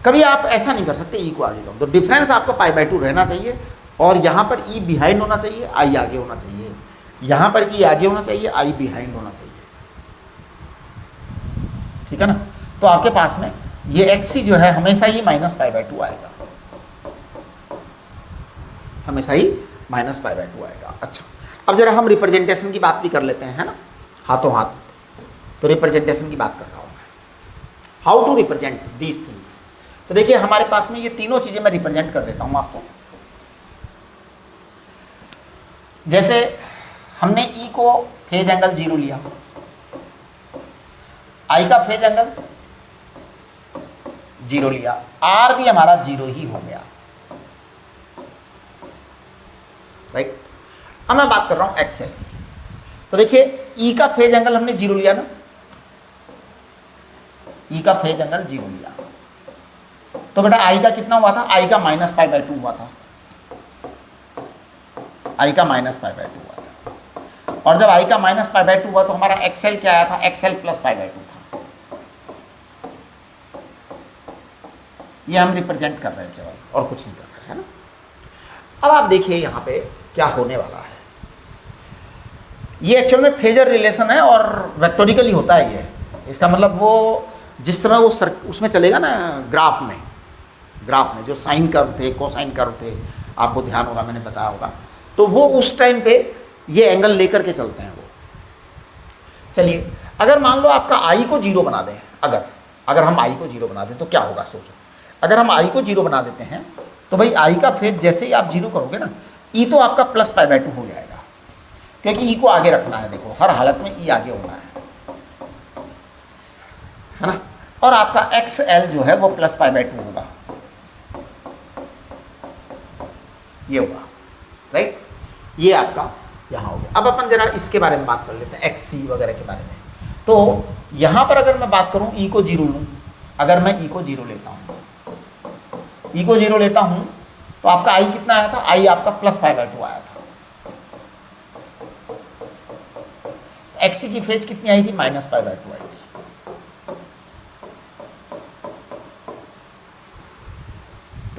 कभी आप ऐसा नहीं कर सकते ई को आगे करो, तो डिफरेंस आपका π/2 रहना चाहिए, और यहाँ पर ई बिहाइंड होना चाहिए, आई आगे होना चाहिए, यहाँ पर ई आगे होना चाहिए, आई बिहाइंड होना चाहिए, ठीक है ना। तो आपके पास में ये एक्ससी जो है हमेशा ही -π/2 आएगा, हमेशा ही -π/2 आएगा। अच्छा, अब जरा हम रिप्रेजेंटेशन की बात भी कर लेते हैं, है ना, हाथों हाथ। तो रिप्रेजेंटेशन की बात कर रहा हूँ मैं, how to represent these things. तो देखिए हमारे पास में ये तीनों चीज़ें मैं रिप्रेजेंट कर देता हूँ आपको। जैसे हमने ई को फेज एंगल 0 लिया, आई का फेज एंगल 0 लिया, आर भी हमारा 0 ही हो गया, राइट। अब मैं बात कर रहा हूं एक्सएल। तो देखिए ई का फेज एंगल हमने 0 लिया ना, ई का फेज एंगल 0 लिया, तो बेटा आई का कितना हुआ था, आई का -π/2 हुआ था, आई का -π/2 हुआ था। और जब आई का -π/2 हुआ तो हमारा एक्सएल क्या आया था, एक्सएल +π/2 था। ये हम रिप्रेजेंट कर रहे हैं केवल, और कुछ नहीं कर रहे, है ना। अब आप देखिए यहाँ पे क्या होने वाला है। ये एक्चुअल में फेजर रिलेशन है और वेक्टोरिकली होता है ये। इसका मतलब वो जिस समय वो उसमें चलेगा ना, ग्राफ में जो साइन कर्व थे, कोसाइन कर्व थे, आपको ध्यान होगा, मैंने बताया होगा, तो वो उस टाइम पे ये एंगल लेकर के चलते हैं वो। चलिए अगर मान लो आपका आई को 0 बना दें, अगर हम आई को 0 बना दें तो क्या होगा सोचो। अगर हम आई को 0 बना देते हैं तो भाई आई का फेज जैसे ही आप 0 करोगे ना, ई तो आपका +π/2 हो जाएगा, क्योंकि ई को आगे रखना है। देखो हर हालत में ई आगे होना है ना। और आपका एक्सएल जो है वो +π/2 होगा, ये होगा, राइट। ये आपका यहाँ हो गया। अब अपन जरा इसके बारे में बात कर लेते हैं, एक्ससी वगैरह के बारे में। तो यहाँ पर अगर मैं बात करूँ ई को 0 लूँ, अगर मैं ई को 0 लेता हूँ, ई को 0 लेता हूँ तो आपका आई कितना आया था, आई आपका +π/2 आया था। एक्ससी की फेज कितनी आई थी, -π/2 आई थी।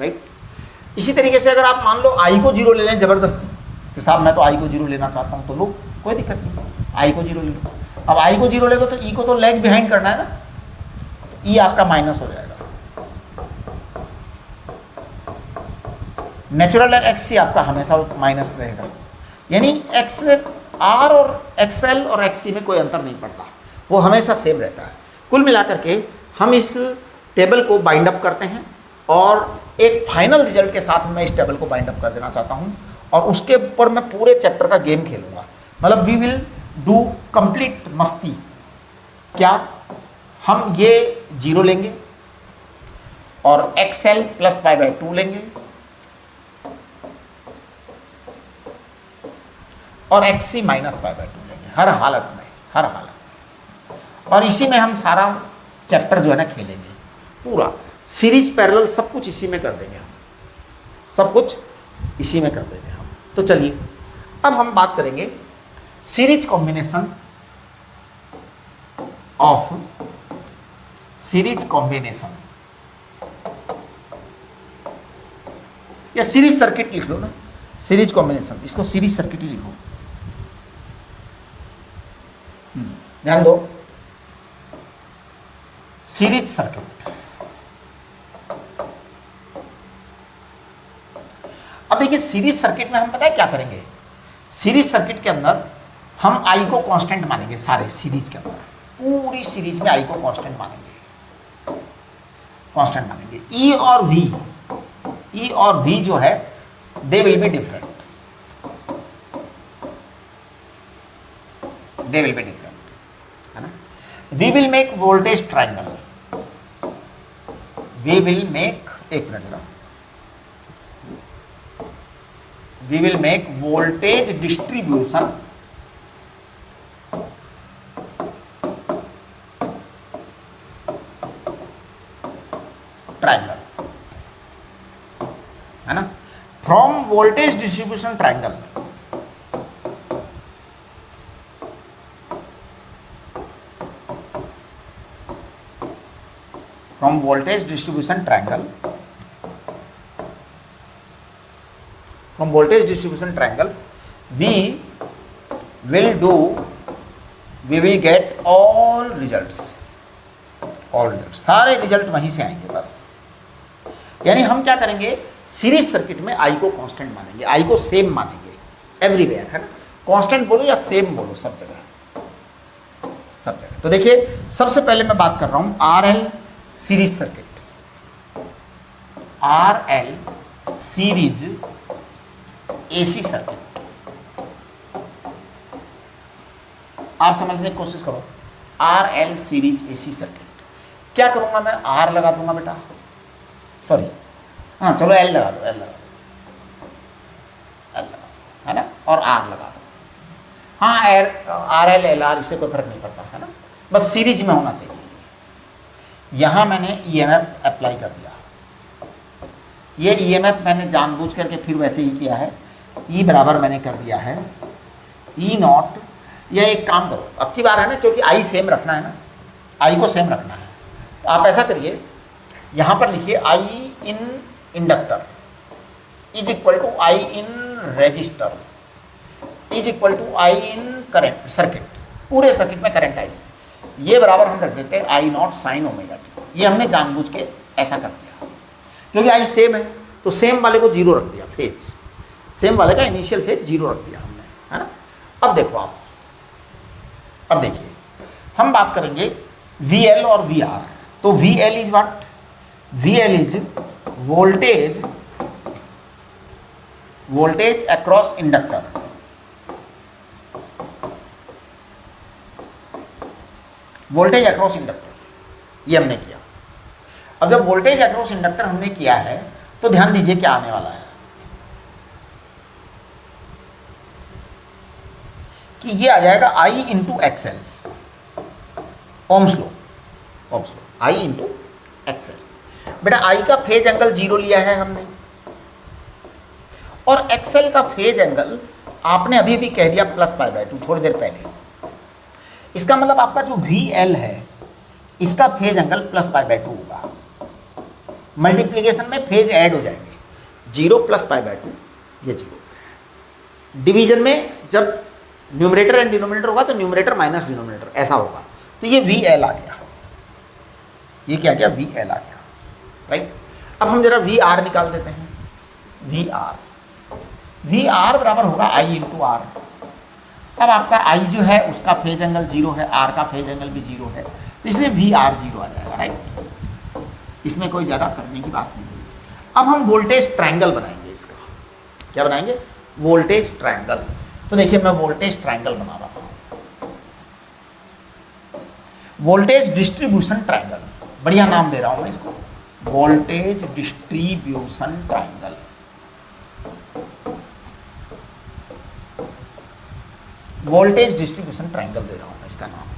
राइट। इसी तरीके से अगर आप मान लो आई को 0 ले लें जबरदस्ती कि साहब मैं तो आई को 0 लेना चाहता हूं, तो लो, कोई दिक्कत नहीं, आई को 0 ले लो। अब आई को जीरो लेगा तो ई को तो लैग बिहाइंड करना है ना, ई आपका माइनस हो जाएगा। नेचुरल एक्स सी आपका हमेशा माइनस रहेगा, यानी एक्स आर और एक्सएल और एक्स सी में कोई अंतर नहीं पड़ता, वो हमेशा सेम रहता है। कुल मिलाकर के हम इस टेबल को बाइंड अप करते हैं और एक फाइनल रिजल्ट के साथ मैं इस टेबल को बाइंड अप कर देना चाहता हूँ और उसके ऊपर मैं पूरे चैप्टर का गेम खेलूंगा। मतलब वी विल डू कंप्लीट मस्ती। क्या हम ये जीरो लेंगे और एक्सएल प्लस पाई बाई 2 लेंगे और X C minus pi by 2 लेंगे, हर हालत में, हर हालत में। और इसी में हम सारा चैप्टर जो है ना खेलेंगे, पूरा सीरीज पैरेलल सब कुछ इसी में कर देंगे हम, सब कुछ इसी में कर देंगे हम। तो चलिए अब हम बात करेंगे series combination of, series combination या सीरीज सर्किट लिख लो ना, सीरीज कॉम्बिनेशन, इसको सीरीज सर्किट ही लिखो। ध्यान दो, सीरीज सर्किट। अब देखिए सीरीज सर्किट में हम पता है क्या करेंगे, सीरीज सर्किट के अंदर हम आई को कांस्टेंट मानेंगे, सारे सीरीज के अंदर पूरी सीरीज में आई को कांस्टेंट मानेंगे, कांस्टेंट मानेंगे। ई और वी, ई और वी जो है they will be different, they will be different, है ना। We will make voltage triangle, we will make, एक मिनट जरा, we will make voltage distribution triangle, है ना। From voltage distribution triangle from voltage distribution triangle, from voltage distribution triangle we will do, we will get all results, all results, सारे result वहीं से आएंगे बस। यानी हम क्या करेंगे, सीरीज सर्किट में आई को कांस्टेंट मानेंगे, आई को सेम मानेंगे एवरीवेयर, है ना। कांस्टेंट बोलो या सेम बोलो, सब जगह, सब जगह। तो देखिए सबसे पहले मैं बात कर रहा हूं are L series circuit, are L series AC circuit. आप समझने की कोशिश करो, are L series AC circuit. क्या करूंगा मैं, आर लगा दूंगा बेटा, सॉरी हाँ चलो एल लगा दो, एल लगा दो, एल लगा दो, है ना, और आर लगा दो। हाँ आर एल एल आर, इससे कोई फर्क नहीं पड़ता, है ना, बस सीरीज में होना चाहिए। यहाँ मैंने ईएमएफ अप्लाई कर दिया, ये ईएमएफ मैंने जानबूझ करके फिर वैसे ही किया है, ई बराबर मैंने कर दिया है ई नॉट, या एक काम करो अब की बार है ना, क्योंकि आई सेम रखना है ना, आई को सेम रखना है, तो आप ऐसा करिए यहाँ पर लिखिए I in inductor is equal to I in resistor is equal to I in current circuit, पूरे सर्किट में करंट आई, ये बराबर हम रख देते हैं I naught sine omega t. ये हमने जानबूझ के ऐसा कर दिया क्योंकि आई सेम है, तो सेम वाले को जीरो रख दिया, फेज सेम वाले का इनिशियल फेज जीरो रख दिया हमने, है ना। अब देखो आप, अब देखिए हम बात करेंगे वी एल और वी आर। तो V L is what, V L is voltage, voltage across inductor, voltage across inductor, ये हमने किया। अब जब वोल्टेज अक्रॉस इंडक्टर हमने किया है तो ध्यान दीजिए क्या आने वाला है कि ये आ जाएगा आई इंटू एक्सएल, ओम्स लो, ओम्स लो, आई इंटू एक्सएल। बेटा आई का फेज एंगल जीरो लिया है हमने, और एक्सएल का फेज एंगल आपने अभी भी कह दिया प्लस पाई बाई 2 थोड़ी देर पहले। इसका मतलब आपका जो वी एल है इसका phase angle plus pi by 2 होगा। मल्टीप्लीकेशन में फेज ऐड हो जाएंगे, 0 प्लस पाई बाई 2 ये 0। डिवीजन में जब न्यूमरेटर एंड डिनोमिनेटर होगा तो न्यूमरेटर माइनस डिनोमिनेटर ऐसा होगा। तो ये वी एल आ गया, ये क्या गया, वी एल आ गया, राइट। अब हम जरा वी आर निकाल देते हैं। वी आर बराबर होगा आई इंटू आर। अब आपका आई जो है उसका फेज एंगल 0 है, आर का फेज एंगल भी 0 है, तो इसलिए वी आर 0 आ जाएगा, राइट। इसमें कोई ज़्यादा करने की बात नहीं है। अब हम वोल्टेज ट्रायंगल बनाएंगे इसका। क्या बनाएंगे? Voltage triangle. तो देखिए मैं वोल्टेज ट्रायंगल बना रहा हूँ, वोल्टेज डिस्ट्रीब्यूशन ट्रायंगल, बढ़िया नाम दे रहा हूँ मैं इसको, voltage distribution triangle. Voltage distribution triangle दे रहा हूँ मैं इसका नाम।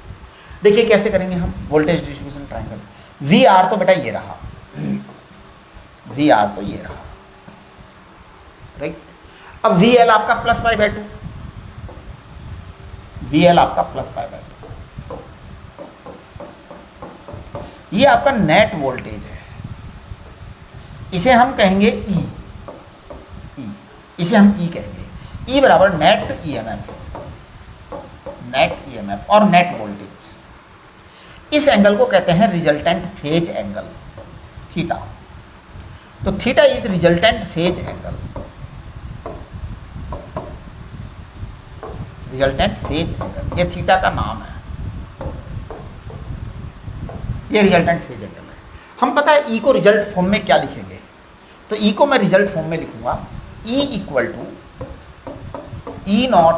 देखिए कैसे करेंगे हम voltage distribution triangle. V R तो बेटा ये रहा, वी आर तो ये रहा, राइट। अब वी एल आपका plus pi by 2, V L आपका प्लस पाई बाय 2, ये आपका नेट वोल्टेज है, इसे हम कहेंगे ई, इसे हम ई कहेंगे। ई बराबर नेट ईएमएफ, नेट ईएमएफ और नेट वोल्टेज। इस एंगल को कहते हैं रिजल्टेंट फेज एंगल, थीटा। तो theta is resultant phase angle, resultant phase angle, ये थीटा का नाम है, ये रिजल्टेंट फेज एंगल है। हम पता है ई को रिजल्ट फॉर्म में क्या लिखेंगे, तो ई को मैं रिजल्ट फॉर्म में लिखूंगा E equal to E naught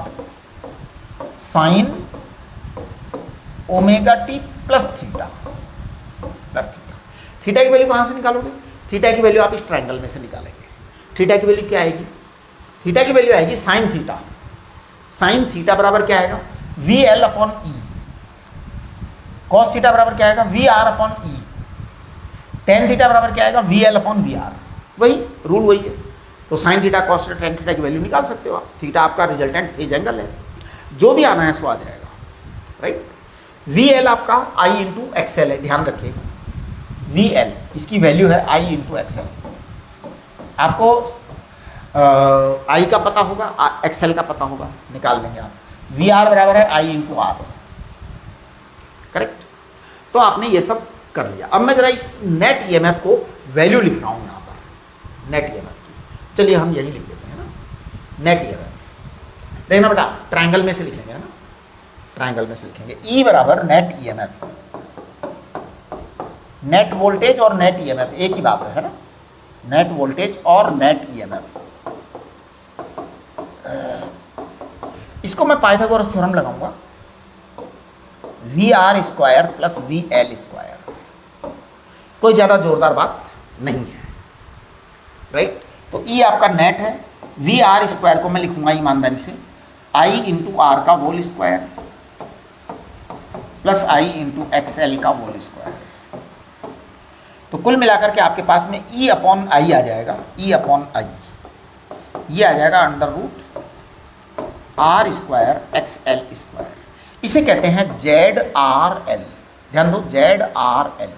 sine omega T plus theta, plus theta. Theta की वैल्यू कहाँ से निकालोगे? थीटा की वैल्यू आप इस ट्रायंगल में से निकालेंगे। थीटा की वैल्यू क्या आएगी? थीटा की वैल्यू आएगी साइन थीटा। साइन थीटा बराबर क्या आएगा? V L upon E. Cos theta बराबर क्या आएगा? V R upon E. Tan theta बराबर क्या आएगा? V L upon V R. वही रूल वही है। तो sine theta cos theta tan theta की वैल्यू निकाल सकते हो आप। थीटा आपका रिजल्टेंट फेज एंगल है, जो भी आना है सो आ जाएगा, राइट। वी एल आपका आई इंटू एक्सएल है, ध्यान रखिएगा। वी एल इसकी वैल्यू है आई इंटू एक्सएल। आपको आई का पता होगा, एक्सएल का पता होगा, निकाल लेंगे आप। वी आर बराबर है आई इंटू आर, करेक्ट। तो आपने ये सब कर लिया। अब मैं जरा इस नेट ईएमएफ को वैल्यू लिख रहा हूँ यहाँ पर, नेट ईएमएफ की। चलिए हम यही लिख देते हैं ना, नेट ईएमएफ। देखना बेटा ट्रायंगल में से लिखेंगे, है ना, ट्रायंगल में से लिखेंगे। ई बराबर नेट ईएमएफ, नेट वोल्टेज और नेट ईएमएफ एक ही बात है ना, नेट वोल्टेज और नेट ईएमएफ। इसको मैं पाइथागोरस थ्योरम लगाऊंगा, V R square plus V L square. कोई ज़्यादा जोरदार बात नहीं है, राइट। तो ई आपका नेट है, वी आर स्क्वायर को मैं लिखूंगा ईमानदारी से आई इंटू आर का होल स्क्वायर प्लस आई इंटू एक्स एल का होल स्क्वायर। तो कुल मिलाकर के आपके पास में ई अपॉन आई आ जाएगा, ई अपॉन आई, ये आ जाएगा under root R square X L square. इसे कहते हैं जेड आर एल, ध्यान दो, जेड आर एल,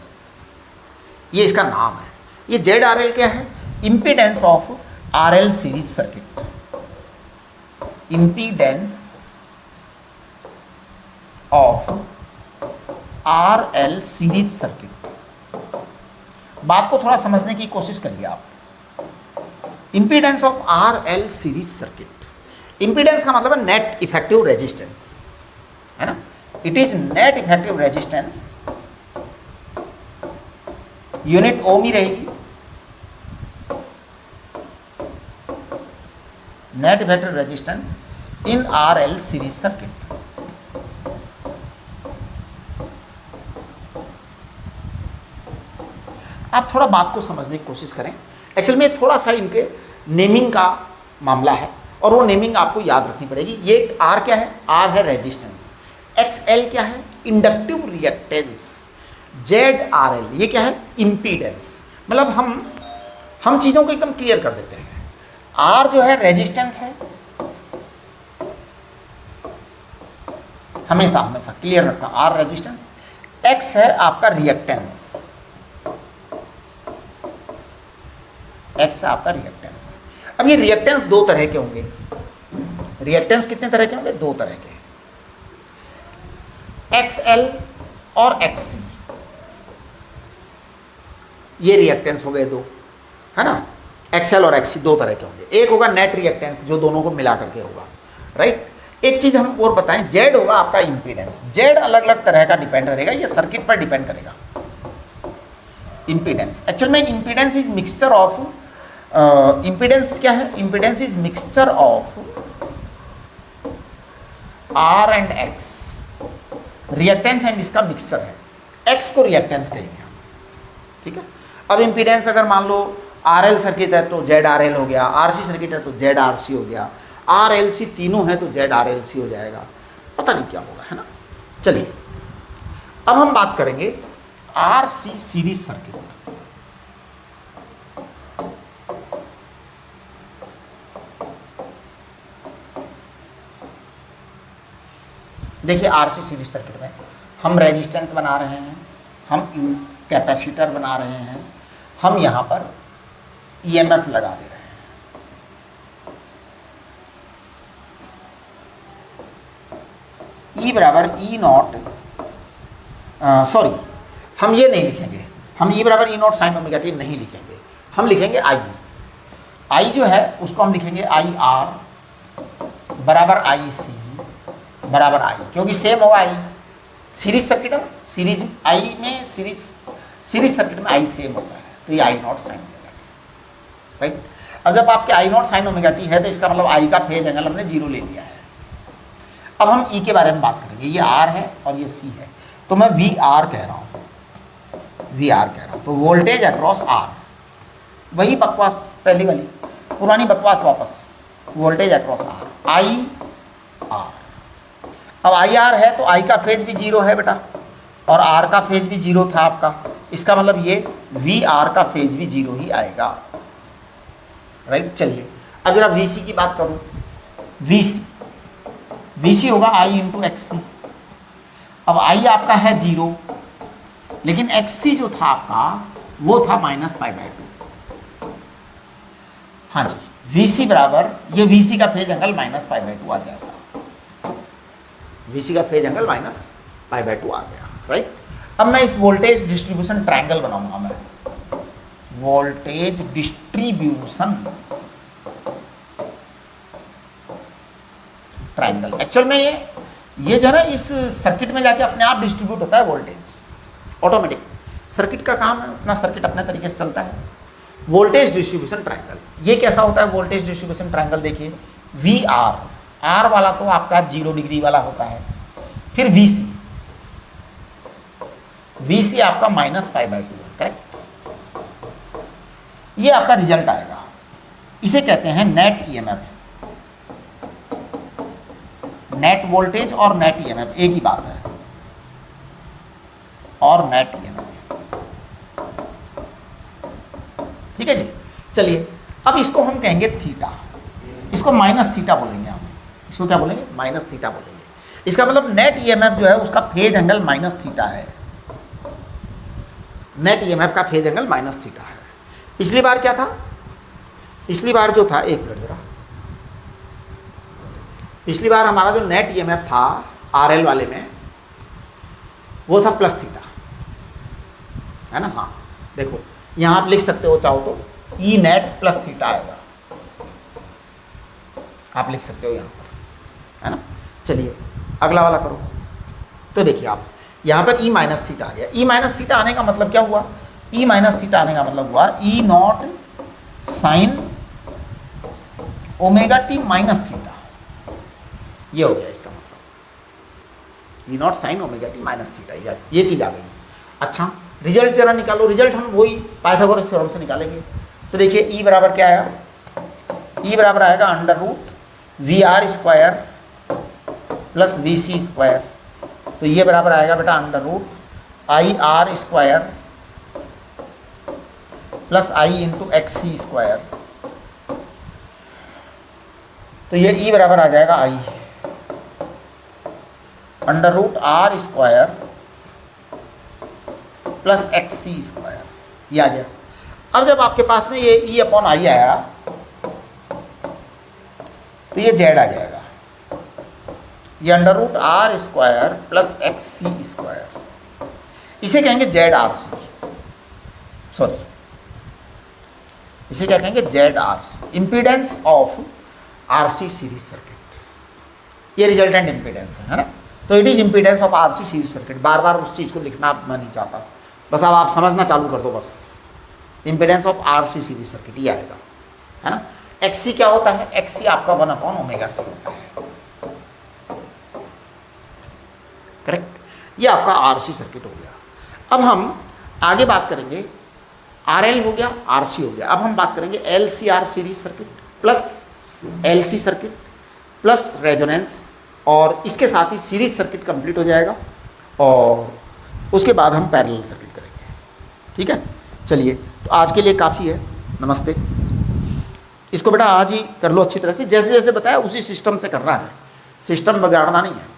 ये इसका नाम है। ये जेड आर एल क्या है? Impedance of R L series circuit, impedance of R L series circuit. बात को थोड़ा समझने की कोशिश करिए आप। Impedance of R L series circuit, impedance का मतलब है नेट इफेक्टिव रेजिस्टेंस, है ना। It is net effective resistance, unit ohm ही रहेगी, net effective resistance in R L series circuit. आप थोड़ा बात को समझने की कोशिश करें। एक्चुअल में थोड़ा सा इनके नेमिंग का मामला है और वो नेमिंग आपको याद रखनी पड़ेगी। ये आर क्या है? आर है रेजिस्टेंस। एक्स एल क्या है? Inductive reactance. Z R L ये क्या है? इम्पीडेंस। मतलब हम चीज़ों को एकदम क्लियर कर देते हैं। आर जो है रेजिस्टेंस है, हमेशा हमेशा क्लियर रखना, आर रेजिस्टेंस। एक्स है आपका रिएक्टेंस, एक्स है आपका रिएक्टेंस। अब ये रिएक्टेंस दो तरह के होंगे, रिएक्टेंस कितने तरह के होंगे? 2 तरह के, XL और XC, ये रिएक्टेंस हो गए 2, है ना। XL और XC 2 तरह के होंगे। एक होगा नेट रिएक्टेंस जो दोनों को मिला करके होगा, राइट। एक चीज़ हम और बताएं, Z होगा आपका इम्पीडेंस। Z अलग अलग तरह का डिपेंड करेगा, ये सर्किट पर डिपेंड करेगा। इम्पीडेंस एक्चुअल में impedance is mixture of, impedance क्या है? Impedance is mixture of R and X, reactance and इसका मिक्सचर है। X को रिएक्टेंस कहेंगे हम, ठीक है। अब इम्पीडेंस अगर मान लो RL सर्किट है तो ZRL हो गया, RC सर्किट है तो ZRC हो गया, RLC तीनों है तो ZRLC हो जाएगा, पता नहीं क्या होगा, है ना। चलिए अब हम बात करेंगे RC सीरीज सर्किट। देखिए RC सीरीज सर्किट में हम रेजिस्टेंस बना रहे हैं, हम कैपेसिटर बना रहे हैं, हम यहाँ पर EMF लगा दे रहे हैं। E बराबर E नॉट, सॉरी हम ये नहीं लिखेंगे, हम E बराबर E naught sine omega T नहीं लिखेंगे, हम लिखेंगे I जो है उसको हम लिखेंगे IR बराबर IC बराबर I, क्योंकि सेम होगा I, सीरीज सर्किट है ना, सीरीज I में सीरीज सर्किट में I सेम होता है, तो ये I not sine omega t, right. अब जब आपके I not sine omega T है तो इसका मतलब I का फेज एंगल हमने 0 ले लिया है। अब हम E के बारे में बात करेंगे, ये R है और ये C है, तो मैं VR कह रहा हूँ, VR कह रहा हूँ, तो वोल्टेज अक्रॉस R, वही बकवास पहली वाली पुरानी बकवास वापस, वोल्टेज अक्रॉस R, IR। अब IR है तो I का फेज भी 0 है बेटा, और R का फेज भी 0 था आपका, इसका मतलब ये VR का फेज भी 0 ही आएगा, राइट। चलिए अब जरा VC की बात करूँ, VC होगा I इंटू XC। अब I आपका है 0, लेकिन XC जो था आपका वो था -π/2। हाँ जी, VC बराबर, ये VC का फेज एंगल -π/2 आ जाएगा, VC का फेज एंगल -π/2 आ गया, राइट। अब मैं इस वोल्टेज डिस्ट्रीब्यूशन ट्रायंगल बनाऊंगा, मैं वोल्टेज डिस्ट्रीब्यूशन ट्रायंगल। एक्चुअल में ये जो है ना, इस सर्किट में जाके अपने आप डिस्ट्रीब्यूट होता है वोल्टेज, ऑटोमेटिक। सर्किट का काम है, अपना सर्किट अपने तरीके से चलता है। वोल्टेज डिस्ट्रीब्यूशन ट्रायंगल, ये कैसा होता है वोल्टेज डिस्ट्रीब्यूशन ट्रायंगल? देखिए VR, R वाला तो आपका 0 डिग्री वाला होता है, फिर VC आपका -π/2 है, करेक्ट। ये आपका रिजल्ट आएगा, इसे कहते हैं नेट EMF। नेट वोल्टेज और नेट EMF एक ही बात है, और नेट EMF, ठीक है जी। चलिए अब इसको हम कहेंगे थीटा, इसको -θ बोलेंगे हम, इसको क्या बोलेंगे? -θ बोलेंगे। इसका मतलब नेट EMF जो है उसका फेज एंगल -θ है, नेट EMF का फेज एंगल -θ है। पिछली बार क्या था? पिछली बार जो था, एक मिनट जरा, पिछली बार हमारा जो नेट EMF था RL वाले में वो था +θ, है ना। हाँ देखो यहाँ आप लिख सकते हो, चाहो तो E नेट +θ आएगा, आप लिख सकते हो यहाँ पर, है ना। चलिए अगला वाला करो, तो देखिए आप यहाँ पर E -θ आ गया। E -θ आने का मतलब क्या हुआ? E -θ आने का मतलब हुआ E naught sine omega t -θ, ये हो गया इसका मतलब, E naught sine omega t -θ, ये चीज़ आ गई। अच्छा रिजल्ट जरा निकालो, रिजल्ट हम वही पाइथागोरस थ्योरम से निकालेंगे। तो देखिए E बराबर क्या आया? E बराबर आएगा √VR² + VC², तो ये बराबर आएगा बेटा √IR² + I इंटू XC², तो ये E बराबर आ जाएगा I √R² + XC², ये आ गया। अब जब आपके पास में ये E/I आया तो ये Z आ जाएगा, ये under root R square plus X C square, इसे कहेंगे जेड आर सी, सॉरी इसे क्या कहेंगे, Z R C, impedance of R C series circuit, ये रिजल्टेंट इम्पीडेंस है ना। तो it is impedance of R C series circuit, बार बार उस चीज़ को लिखना मैं नहीं चाहता, बस अब आप समझना चालू कर दो बस, impedance of R C series circuit ये आएगा, है ना। एक्स सी क्या होता है, एक्स सी आपका 1/ω सी होता है, करेक्ट, ये आपका आर सी सर्किट हो गया। अब हम आगे बात करेंगे, आर एल हो गया, आर सी हो गया, अब हम बात करेंगे L C R series circuit plus L C circuit plus resonance, और इसके साथ ही सीरीज सर्किट कंप्लीट हो जाएगा, और उसके बाद हम पैरेलल सर्किट करेंगे, ठीक है। चलिए, तो आज के लिए काफ़ी है, नमस्ते। इसको बेटा आज ही कर लो अच्छी तरह से, जैसे जैसे बताया उसी सिस्टम से करना है, सिस्टम बिगाड़ना नहीं है।